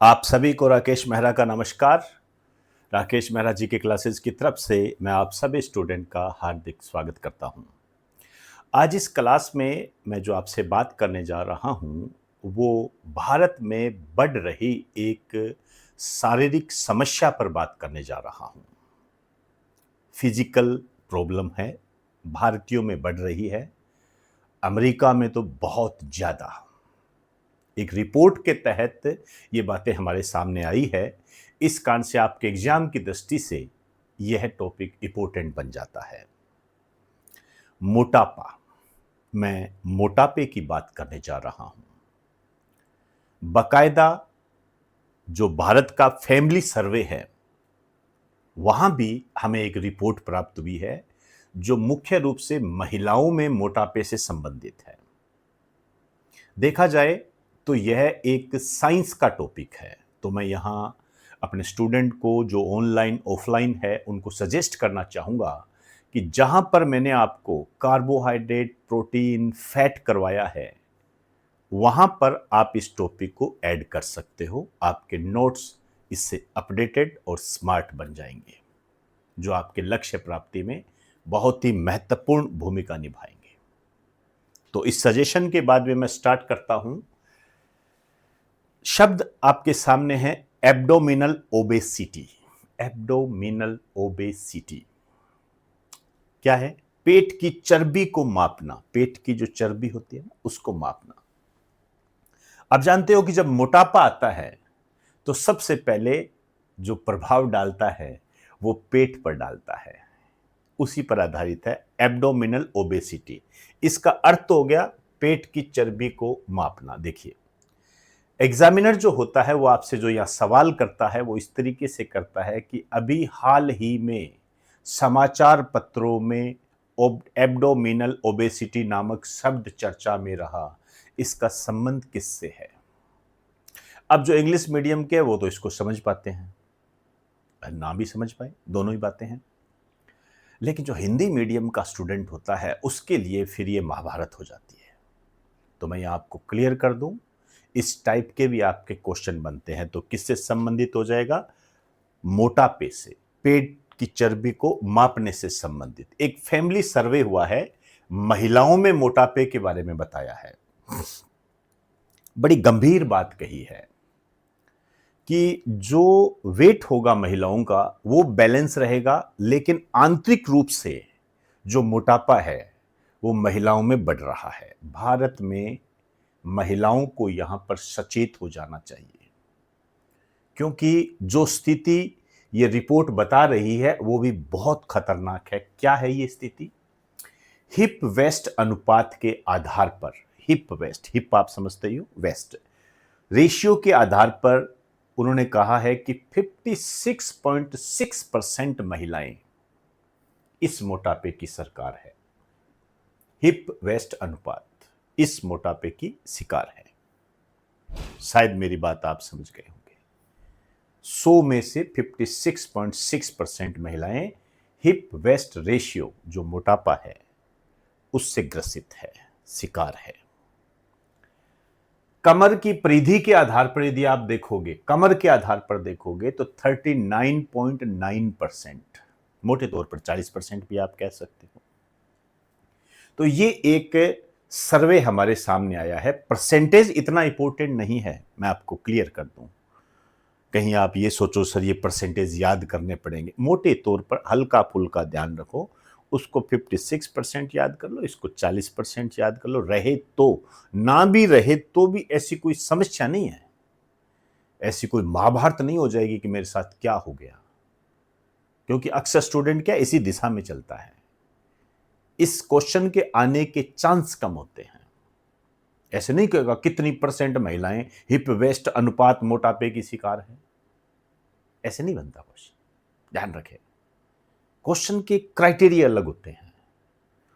आप सभी को राकेश मेहरा का नमस्कार। राकेश मेहरा जी के क्लासेस की तरफ से मैं आप सभी स्टूडेंट का हार्दिक स्वागत करता हूं। आज इस क्लास में मैं जो आपसे बात करने जा रहा हूं वो भारत में बढ़ रही एक शारीरिक समस्या पर बात करने जा रहा हूं। फिजिकल प्रॉब्लम है, भारतीयों में बढ़ रही है, अमेरिका में तो बहुत ज़्यादा। एक रिपोर्ट के तहत ये बातें हमारे सामने आई है। इस कारण से आपके एग्जाम की दृष्टि से यह टॉपिक इंपॉर्टेंट बन जाता है। मोटापा। मैं मोटापे की बात करने जा रहा हूं। बकायदा जो भारत का फैमिली सर्वे है वहां भी हमें एक रिपोर्ट प्राप्त हुई है जो मुख्य रूप से महिलाओं में मोटापे से संबंधित है। देखा जाए तो यह एक साइंस का टॉपिक है, तो मैं यहाँ अपने स्टूडेंट को जो ऑनलाइन ऑफलाइन है उनको सजेस्ट करना चाहूँगा कि जहाँ पर मैंने आपको कार्बोहाइड्रेट, प्रोटीन, फैट करवाया है वहाँ पर आप इस टॉपिक को ऐड कर सकते हो। आपके नोट्स इससे अपडेटेड और स्मार्ट बन जाएंगे, जो आपके लक्ष्य प्राप्ति में बहुत ही महत्वपूर्ण भूमिका निभाएंगे। तो इस सजेशन के बाद में मैं स्टार्ट करता हूं। शब्द आपके सामने है एब्डोमिनल ओबेसिटी। एब्डोमिनल ओबेसिटी क्या है? पेट की चर्बी को मापना, पेट की जो चर्बी होती है ना उसको मापना। आप जानते हो कि जब मोटापा आता है तो सबसे पहले जो प्रभाव डालता है वो पेट पर डालता है, उसी पर आधारित है एब्डोमिनल ओबेसिटी। इसका अर्थ हो गया पेट की चर्बी को मापना। देखिए, एग्जामिनर जो होता है वो आपसे जो यह सवाल करता है वो इस तरीके से करता है कि अभी हाल ही में समाचार पत्रों में एब्डोमिनल ओबेसिटी नामक शब्द चर्चा में रहा, इसका संबंध किससे है? अब जो इंग्लिश मीडियम के वो तो इसको समझ पाते हैं, ना भी समझ पाए, दोनों ही बातें हैं। लेकिन जो हिंदी मीडियम का स्टूडेंट होता है उसके लिए फिर ये महाभारत हो जाती है। तो मैं यहाँ आपको क्लियर कर दूं, इस टाइप के भी आपके क्वेश्चन बनते हैं। तो किससे संबंधित हो जाएगा? मोटापे से, पेट की चर्बी को मापने से संबंधित। एक फैमिली सर्वे हुआ है, महिलाओं में मोटापे के बारे में बताया है। बड़ी गंभीर बात कही है कि जो वेट होगा महिलाओं का वो बैलेंस रहेगा, लेकिन आंतरिक रूप से जो मोटापा है वो महिलाओं में बढ़ रहा है। भारत में महिलाओं को यहां पर सचेत हो जाना चाहिए, क्योंकि जो स्थिति ये रिपोर्ट बता रही है वो भी बहुत खतरनाक है। क्या है ये स्थिति? हिप वेस्ट अनुपात के आधार पर, हिप वेस्ट, हिप आप समझते ही हो, वेस्ट रेशियो के आधार पर उन्होंने कहा है कि 56.6% महिलाएं इस मोटापे की सरकार है। हिप वेस्ट अनुपात इस मोटापे की शिकार है। शायद मेरी बात आप समझ गए होंगे। 100 में से 56.6% महिलाएं हिप वेस्ट रेशियो जो मोटापा है उससे ग्रसित है, शिकार है। कमर की परिधि के आधार पर यदि आप देखोगे, कमर के आधार पर देखोगे तो 39.9%, मोटे तौर पर 40% भी आप कह सकते हो। तो ये एक सर्वे हमारे सामने आया है। परसेंटेज इतना इंपॉर्टेंट नहीं है, मैं आपको क्लियर कर दूं। कहीं आप ये सोचो सर ये परसेंटेज याद करने पड़ेंगे, मोटे तौर पर हल्का फुल्का ध्यान रखो। उसको 56% याद कर लो, इसको 40% याद कर लो, रहे तो, ना भी रहे तो भी ऐसी कोई समस्या नहीं है। ऐसी कोई महाभारत नहीं हो जाएगी कि मेरे साथ क्या हो गया, क्योंकि अक्सर स्टूडेंट क्या इसी दिशा में चलता है। इस क्वेश्चन के आने के चांस कम होते हैं। ऐसे नहीं कहेगा कितनी परसेंट महिलाएं हिप वेस्ट अनुपात मोटापे की शिकार है, ऐसे नहीं बनता क्वेश्चन, ध्यान रखें। क्वेश्चन के क्राइटेरिया अलग होते हैं।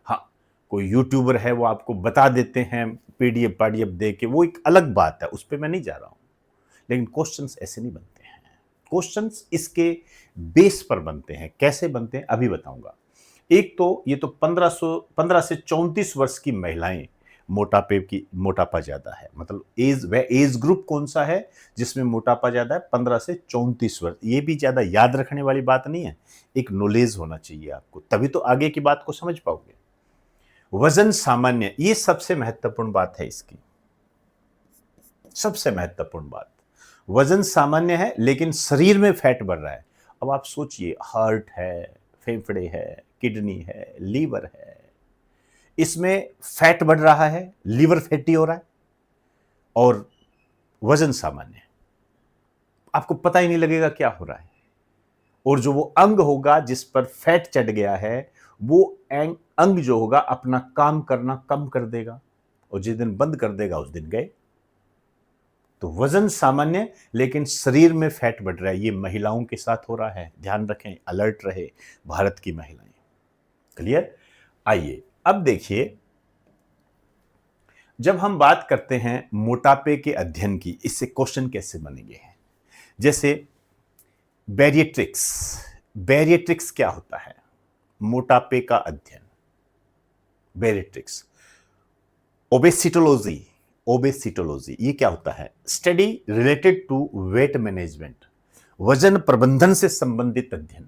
हाँ, कोई यूट्यूबर है वो आपको बता देते हैं पीडीएफ पाडीएफ दे के, वो एक अलग बात है, उस पर मैं नहीं जा रहा हूं। लेकिन क्वेश्चंस ऐसे नहीं बनते हैं। क्वेश्चंस इसके बेस पर बनते हैं। कैसे बनते हैं अभी बताऊंगा। एक तो ये तो 15 से 34 वर्ष की महिलाएं मोटापा ज्यादा है, मतलब एज ग्रुप कौन सा है जिसमें मोटापा ज्यादा है? 15 से 34 वर्ष। ये भी ज्यादा याद रखने वाली बात नहीं है, एक नॉलेज होना चाहिए आपको, तभी तो आगे की बात को समझ पाओगे। वजन सामान्य, ये सबसे महत्वपूर्ण बात है इसकी, सबसे महत्वपूर्ण बात। वजन सामान्य है लेकिन शरीर में फैट बढ़ रहा है। अब आप सोचिए, हार्ट है, फेफड़े है, किडनी है, लीवर है, इसमें फैट बढ़ रहा है, लीवर फैटी हो रहा है और वजन सामान्य, आपको पता ही नहीं लगेगा क्या हो रहा है। और जो वो अंग होगा जिस पर फैट चढ़ गया है, वो अंग जो होगा अपना काम करना कम कर देगा, और जिस दिन बंद कर देगा उस दिन गए। तो वजन सामान्य लेकिन शरीर में फैट बढ़ रहा है, ये महिलाओं के साथ हो रहा है, ध्यान रखें, अलर्ट रहे भारत की महिलाएं। क्लियर? आइए अब देखिए, जब हम बात करते हैं मोटापे के अध्ययन की, इससे क्वेश्चन कैसे बनेंगे हैं, जैसे बैरिएट्रिक्स। बैरिएट्रिक्स क्या होता है? मोटापे का अध्ययन, बैरिएट्रिक्स। ओबेसिटोलॉजी, ओबेसिटोलॉजी ये क्या होता है? Study related to weight management, वजन प्रबंधन से संबंधित अध्ययन।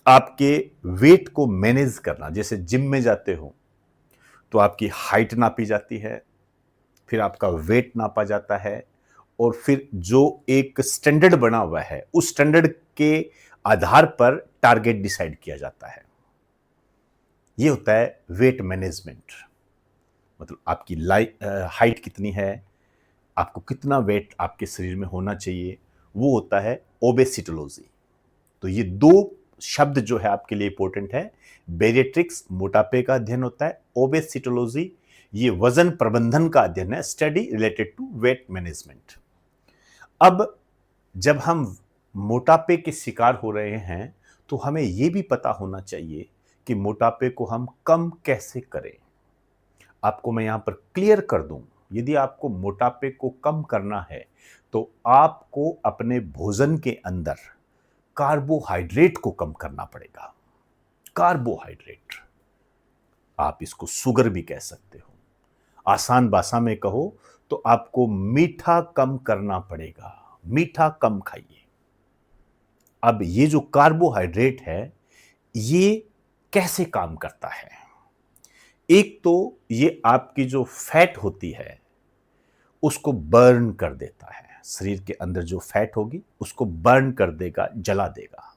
आपके वेट को मैनेज करना, जैसे जिम में जाते हो तो आपकी हाइट नापी जाती है, फिर आपका वेट नापा जाता है, और फिर जो एक स्टैंडर्ड बना हुआ है उस स्टैंडर्ड के आधार पर टारगेट डिसाइड किया जाता है। ये होता है वेट मैनेजमेंट। मतलब आपकी हाइट कितनी है, आपको कितना वेट आपके शरीर में होना चाहिए, वो होता है ओबेसिटोलॉजी। तो ये दो शब्द जो है आपके लिए इंपॉर्टेंट है। बेरिएट्रिक्स मोटापे का अध्ययन होता है, ओबेसिटोलॉजी ये वजन प्रबंधन का अध्ययन है, study related to weight management. अब जब हम मोटापे के शिकार हो रहे हैं तो हमें यह भी पता होना चाहिए कि मोटापे को हम कम कैसे करें। आपको मैं यहां पर क्लियर कर दूं, यदि आपको मोटापे को कम करना है तो आपको अपने भोजन के अंदर कार्बोहाइड्रेट को कम करना पड़ेगा। कार्बोहाइड्रेट, आप इसको शुगर भी कह सकते हो, आसान भाषा में कहो तो आपको मीठा कम करना पड़ेगा, मीठा कम खाइए। अब ये जो कार्बोहाइड्रेट है ये कैसे काम करता है? एक तो ये आपकी जो फैट होती है उसको बर्न कर देता है, शरीर के अंदर जो फैट होगी उसको बर्न कर देगा, जला देगा,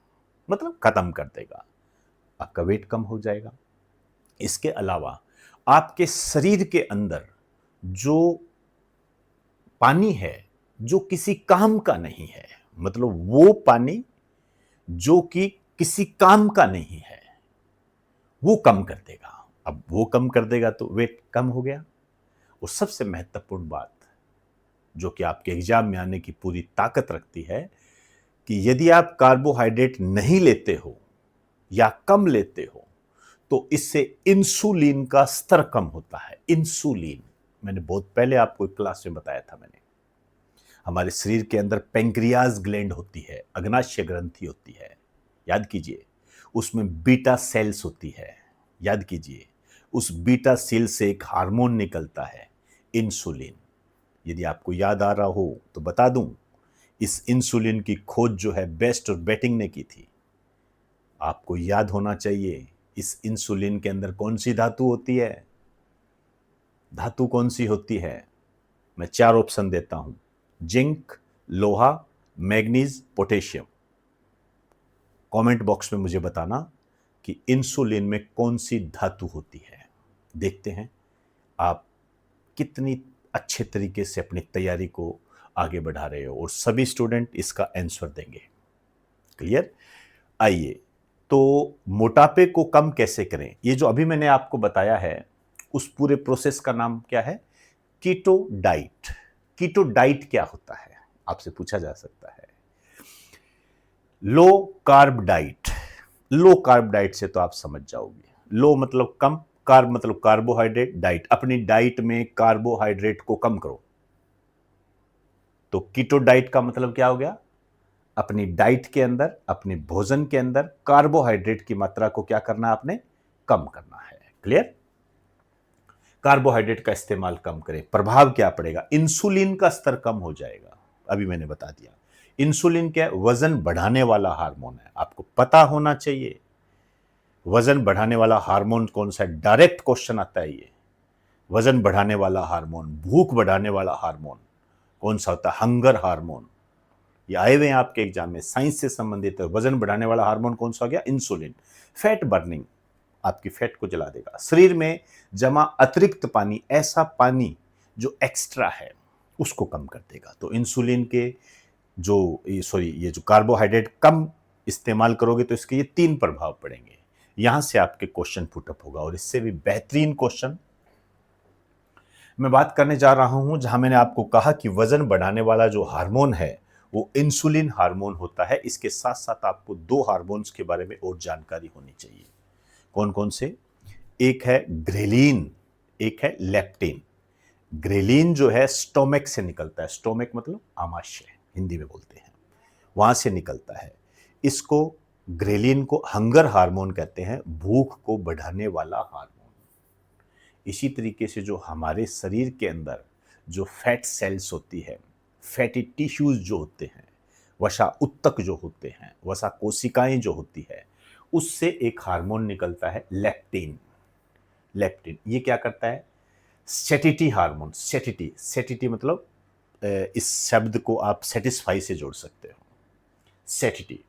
मतलब खत्म कर देगा, आपका वेट कम हो जाएगा। इसके अलावा आपके शरीर के अंदर जो पानी है जो किसी काम का नहीं है, मतलब वो पानी जो कि किसी काम का नहीं है वो कम कर देगा। अब वो कम कर देगा तो वेट कम हो गया। और सबसे महत्वपूर्ण बात जो कि आपके एग्जाम में आने की पूरी ताकत रखती है कि यदि आप कार्बोहाइड्रेट नहीं लेते हो या कम लेते हो तो इससे इंसुलिन का स्तर कम होता है। इंसुलिन मैंने बहुत पहले आपको एक क्लास में बताया था, मैंने हमारे शरीर के अंदर पेंक्रियाज ग्लैंड होती है, अग्नाशय ग्रंथि होती है, याद कीजिए, उसमें बीटा सेल्स होती है, याद कीजिए, उस बीटा सेल से एक हार्मोन निकलता है इंसुलिन। यदि आपको याद आ रहा हो तो बता दूं, इस इंसुलिन की खोज जो है बेस्ट और बेटिंग ने की थी। आपको याद होना चाहिए इस इंसुलिन के अंदर कौन सी धातु होती है? धातु कौन सी होती है? मैं 4 ऑप्शन देता हूं, जिंक, लोहा, मैग्नीज, पोटेशियम। कमेंट बॉक्स में मुझे बताना कि इंसुलिन में कौन सी धातु होती है। देखते हैं आप कितनी अच्छे तरीके से अपनी तैयारी को आगे बढ़ा रहे हो, और सभी स्टूडेंट इसका आंसर देंगे। क्लियर? आइए, तो मोटापे को कम कैसे करें, ये जो अभी मैंने आपको बताया है उस पूरे प्रोसेस का नाम क्या है? Keto diet. कीटो डाइट क्या होता है आपसे पूछा जा सकता है। Low carb diet, low carb diet से तो आप समझ जाओगे, लो मतलब कम, कार्ब मतलब कार्बोहाइड्रेट, डाइट अपनी डाइट में कार्बोहाइड्रेट को कम करो। तो कीटो डाइट का मतलब क्या हो गया? अपनी डाइट के अंदर, अपने भोजन के अंदर कार्बोहाइड्रेट की मात्रा को क्या करना है आपने? कम करना है। क्लियर? कार्बोहाइड्रेट का इस्तेमाल कम करें, प्रभाव क्या पड़ेगा? इंसुलिन का स्तर कम हो जाएगा। अभी मैंने बता दिया। इंसुलिन क्या है? वजन बढ़ाने वाला हार्मोन है, आपको पता होना चाहिए। वजन बढ़ाने वाला हार्मोन कौन सा है? डायरेक्ट क्वेश्चन आता है ये। वजन बढ़ाने वाला हार्मोन, भूख बढ़ाने वाला हार्मोन कौन सा होता है? Hunger hormone. ये आए हुए हैं आपके एग्जाम में, साइंस से संबंधित है। वजन बढ़ाने वाला हार्मोन कौन सा हो गया? इंसुलिन। फैट बर्निंग, आपकी फैट को जला देगा। शरीर में जमा अतिरिक्त पानी, ऐसा पानी जो एक्स्ट्रा है, उसको कम कर देगा। तो इंसुलिन के ये जो कार्बोहाइड्रेट कम इस्तेमाल करोगे तो इसके ये 3 प्रभाव पड़ेंगे। यहां से आपके क्वेश्चन पुटअप होगा। और इससे भी बेहतरीन क्वेश्चन मैं बात करने जा रहा हूं, जहां मैंने आपको कहा कि वजन बढ़ाने वाला जो हार्मोन है वो इंसुलिन हार्मोन होता है। इसके साथ साथ आपको 2 हार्मोन्स के बारे में और जानकारी होनी चाहिए। कौन कौन से? एक है ग्रेलिन, एक है लेप्टिन। ग्रेलिन जो है स्टोमक से निकलता है। स्टोमक मतलब आमाशय, हिंदी में बोलते हैं, वहां से निकलता है। इसको, ग्रेलिन को हंगर हार्मोन कहते हैं, भूख को बढ़ाने वाला हार्मोन। इसी तरीके से जो हमारे शरीर के अंदर जो फैट सेल्स होती है, फैटी टिश्यूज जो होते हैं, वसा उत्तक जो होते हैं, वसा कोशिकाएं जो होती है, उससे एक हार्मोन निकलता है लेप्टिन। लेप्टिन ये क्या करता है? सेटिटी हार्मोन। सेटिटी, सेटिटी मतलब इस शब्द को आप सेटिस्फाई से जोड़ सकते हो। सेटिटी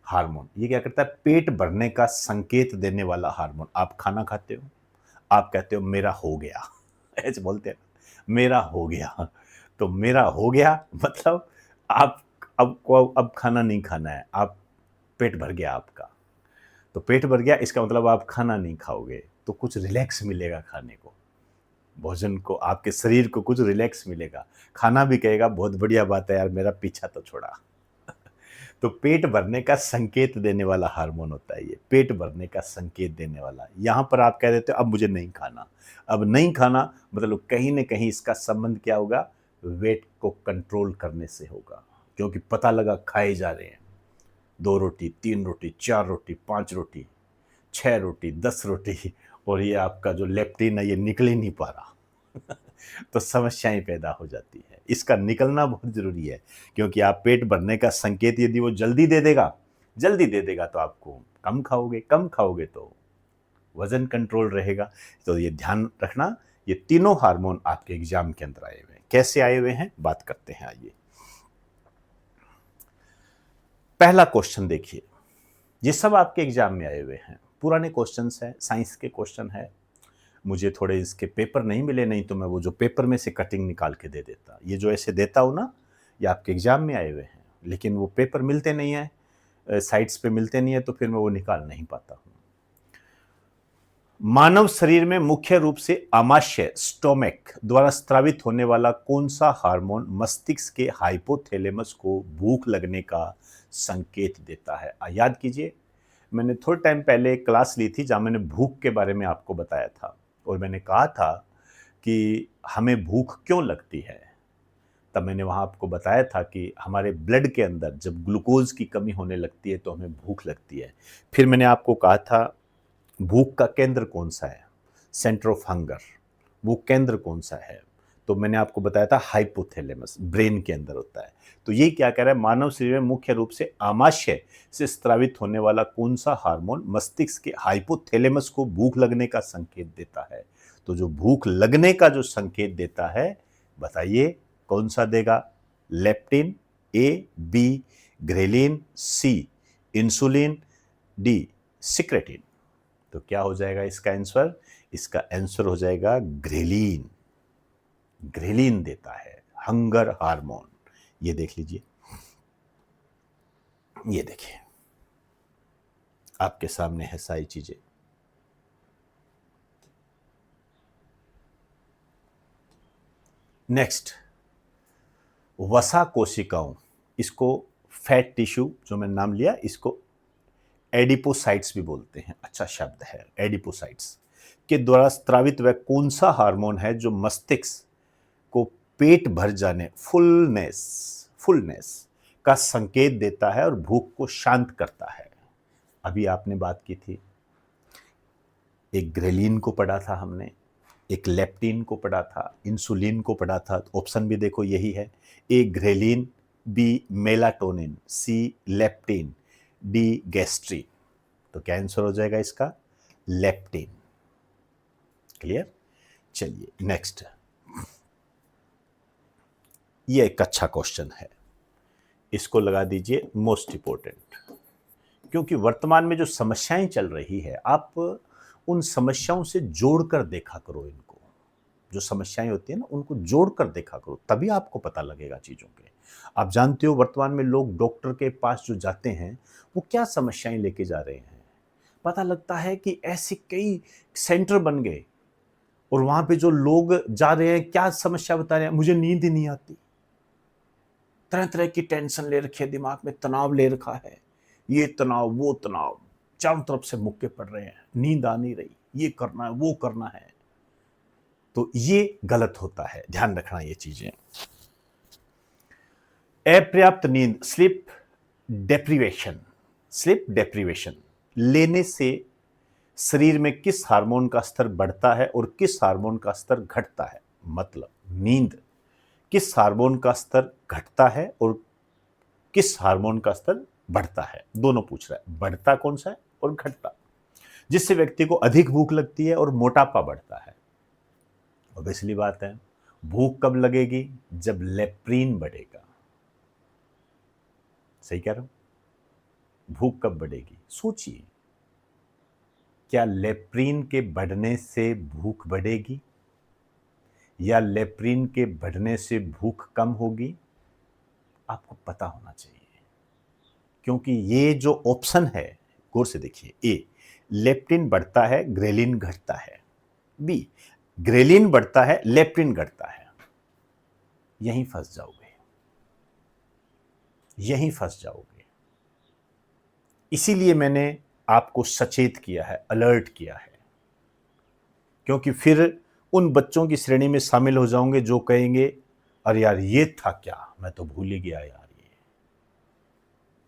हार्मोन ये क्या करता है? पेट भरने का संकेत देने वाला हार्मोन। आप खाना खाते हो, आप कहते हो मेरा हो गया, ऐसे बोलते हैं ना, मेरा हो गया। तो मेरा हो गया मतलब आप अब खाना नहीं खाना है, आप पेट भर गया आपका। तो पेट भर गया इसका मतलब आप खाना नहीं खाओगे, तो कुछ रिलैक्स मिलेगा खाने को, भोजन को, आपके शरीर को कुछ रिलैक्स मिलेगा। खाना भी कहेगा बहुत बढ़िया बात है यार, मेरा पीछा तो छोड़ा। तो पेट भरने का संकेत देने वाला हार्मोन होता है ये, पेट भरने का संकेत देने वाला। यहां पर आप कह देते हो अब मुझे नहीं खाना। अब नहीं खाना मतलब कहीं ना कहीं इसका संबंध क्या होगा? वेट को कंट्रोल करने से होगा। क्योंकि पता लगा खाए जा रहे हैं, 2 रोटी, 3 रोटी, 4 रोटी, 5 रोटी, 6 रोटी, 10 रोटी, और ये आपका जो लेप्टिन है ये निकल ही नहीं पा रहा। तो समस्याएं पैदा हो जाती है। इसका निकलना बहुत जरूरी है, क्योंकि आप पेट भरने का संकेत यदि वो जल्दी दे देगा तो आपको कम खाओगे, कम खाओगे तो वजन कंट्रोल रहेगा। तो ये ध्यान रखना, ये तीनों हार्मोन आपके एग्जाम के अंदर आए हुए हैं। कैसे आए हुए हैं बात करते हैं। आइए, पहला क्वेश्चन देखिए, ये सब आपके एग्जाम में आए हुए हैं, पुराने क्वेश्चंस हैं, साइंस के क्वेश्चन है। मुझे थोड़े इसके पेपर नहीं मिले, नहीं तो मैं वो जो पेपर में से कटिंग निकाल के दे देता। ये जो ऐसे देता हूँ ना, ये आपके एग्जाम में आए हुए हैं, लेकिन वो पेपर मिलते नहीं है, साइट्स पे मिलते नहीं है, तो फिर मैं वो निकाल नहीं पाता हूँ। मानव शरीर में मुख्य रूप से आमाशय, स्टोमक द्वारा स्त्रावित होने वाला कौन सा हार्मोन मस्तिष्क के हाइपोथैलेमस को भूख लगने का संकेत देता है? याद कीजिए, मैंने थोड़े टाइम पहले एक क्लास ली थी जहां मैंने भूख के बारे में आपको बताया था, और मैंने कहा था कि हमें भूख क्यों लगती है। तब मैंने वहां आपको बताया था कि हमारे ब्लड के अंदर जब ग्लूकोज की कमी होने लगती है तो हमें भूख लगती है। फिर मैंने आपको कहा था भूख का केंद्र कौन सा है? सेंटर ऑफ हंगर, वो केंद्र कौन सा है? तो मैंने आपको बताया था हाइपोथैलेमस, ब्रेन के अंदर होता है। तो ये क्या कह रहा है? मानव शरीर में मुख्य रूप से आमाशय से स्त्रावित होने वाला कौन सा हार्मोन मस्तिष्क के हाइपोथैलेमस को भूख लगने का संकेत देता है? तो जो भूख लगने का जो संकेत देता है, बताइए कौन सा देगा? लेप्टिन, ए, बी ग्रेलिन, सी इंसुलिन, डी सिक्रेटिन। तो क्या हो जाएगा इसका आंसर? इसका आंसर हो जाएगा ग्रेलिन। ग्रेलिन देता है हंगर हार्मोन। ये देख लीजिए, ये देखिए आपके सामने है सारी चीजें। नेक्स्ट, वसा कोशिकाओं, इसको फैट टिश्यू जो मैंने नाम लिया, इसको एडिपोसाइट्स भी बोलते हैं, अच्छा शब्द है एडिपोसाइट्स, के द्वारा स्त्रावित वह कौन सा हार्मोन है जो मस्तिष्क को पेट भर जाने, फुलनेस का संकेत देता है और भूख को शांत करता है? अभी आपने बात की थी, एक ग्रेलिन को पढ़ा था हमने, एक लेप्टिन को पढ़ा था, इंसुलिन को पढ़ा था। ऑप्शन भी देखो यही है, ए ग्रेलिन, बी मेलाटोनिन, सी लेप्टिन, डी गैस्ट्रिन। तो क्या आंसर हो जाएगा इसका? लेप्टिन। क्लियर? चलिए नेक्स्ट, ये एक अच्छा क्वेश्चन है, इसको लगा दीजिए मोस्ट इंपॉर्टेंट, क्योंकि वर्तमान में जो समस्याएं चल रही है, आप उन समस्याओं से जोड़कर देखा करो इनको। जो समस्याएं होती है ना, उनको जोड़कर देखा करो, तभी आपको पता लगेगा चीज़ों के। आप जानते हो वर्तमान में लोग डॉक्टर के पास जो जाते हैं, वो क्या समस्याएं लेके जा रहे हैं। पता लगता है कि ऐसे कई सेंटर बन गए और वहाँ पे जो लोग जा रहे हैं, क्या समस्या बता रहे हैं, मुझे नींद ही नहीं आती, तरह तरह की टेंशन ले रखी है, दिमाग में तनाव ले रखा है, ये तनाव वो तनाव, चारों तरफ से मुक्के पड़ रहे हैं, नींद आ नहीं रही, ये करना है वो करना है। तो ये गलत होता है, ध्यान रखना ये चीजें। अपर्याप्त नींद, स्लीप डेप्रीवेशन लेने से शरीर में किस हार्मोन का स्तर बढ़ता है और किस हार्मोन का स्तर घटता है। मतलब नींद किस हार्मोन का स्तर घटता है और किस हार्मोन का स्तर बढ़ता है, दोनों पूछ रहा है। बढ़ता कौन सा है और घटता, जिससे व्यक्ति को अधिक भूख लगती है और मोटापा बढ़ता है। ऑब्वियसली बात है, भूख कब लगेगी? जब लेप्रीन बढ़ेगा। सही कह रहा हूं? भूख कब बढ़ेगी? सोचिए, क्या लेप्रीन के बढ़ने से भूख बढ़ेगी या लेप्रीन के बढ़ने से भूख कम होगी? आपको पता होना चाहिए, क्योंकि ये जो ऑप्शन है, गौर से देखिए, ए लेप्टिन बढ़ता है ग्रेलिन घटता है, बी ग्रेलिन बढ़ता है लेप्टिन घटता है। यहीं फंस जाओगे, यहीं फंस जाओगे। इसीलिए मैंने आपको सचेत किया है, अलर्ट किया है, क्योंकि फिर उन बच्चों की श्रेणी में शामिल हो जाओगे जो कहेंगे अरे यार ये था क्या, मैं तो भूल ही गया यार। ये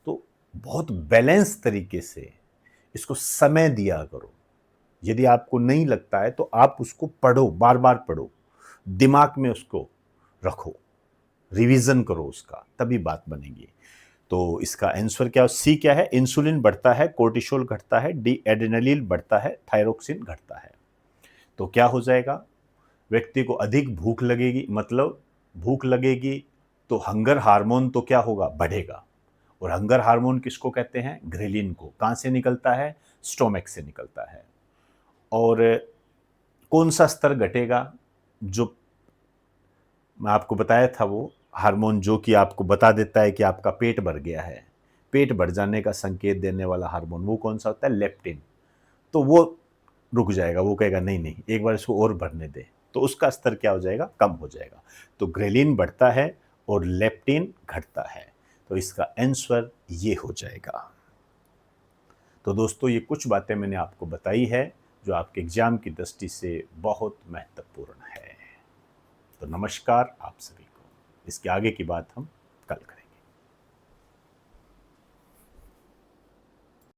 तो बहुत बैलेंस तरीके से इसको समय दिया करो। यदि आपको नहीं लगता है तो आप उसको पढ़ो, बार बार पढ़ो, दिमाग में उसको रखो, रिवीजन करो उसका, तभी बात बनेगी। तो इसका आंसर क्या, सी क्या है? इंसुलिन बढ़ता है, कोर्टिसोल घटता है, डी एड्रेनलिन बढ़ता है, थायरोक्सिन घटता है। तो क्या हो जाएगा? व्यक्ति को अधिक भूख लगेगी, मतलब भूख लगेगी तो हंगर हार्मोन तो क्या होगा? बढ़ेगा। और हंगर हार्मोन किसको कहते हैं? ग्रेलिन को। कहां से निकलता है? स्टोमक से निकलता है। और कौन सा स्तर घटेगा? जो मैं आपको बताया था, वो हार्मोन जो कि आपको बता देता है कि आपका पेट भर गया है, पेट भर जाने का संकेत देने वाला हार्मोन, वो कौन सा होता है? लेप्टिन। तो वो रुक जाएगा, वो कहेगा नहीं नहीं, एक बार इसको और भरने दे, तो उसका स्तर क्या हो जाएगा? कम हो जाएगा। तो ग्रेलिन बढ़ता है और लेप्टिन घटता है। तो इसका आंसर ये हो जाएगा। तो दोस्तों, ये कुछ बातें मैंने आपको बताई है जो आपके एग्जाम की दृष्टि से बहुत महत्वपूर्ण है। तो नमस्कार आप सभी को। इसके आगे की बात हम कल करें।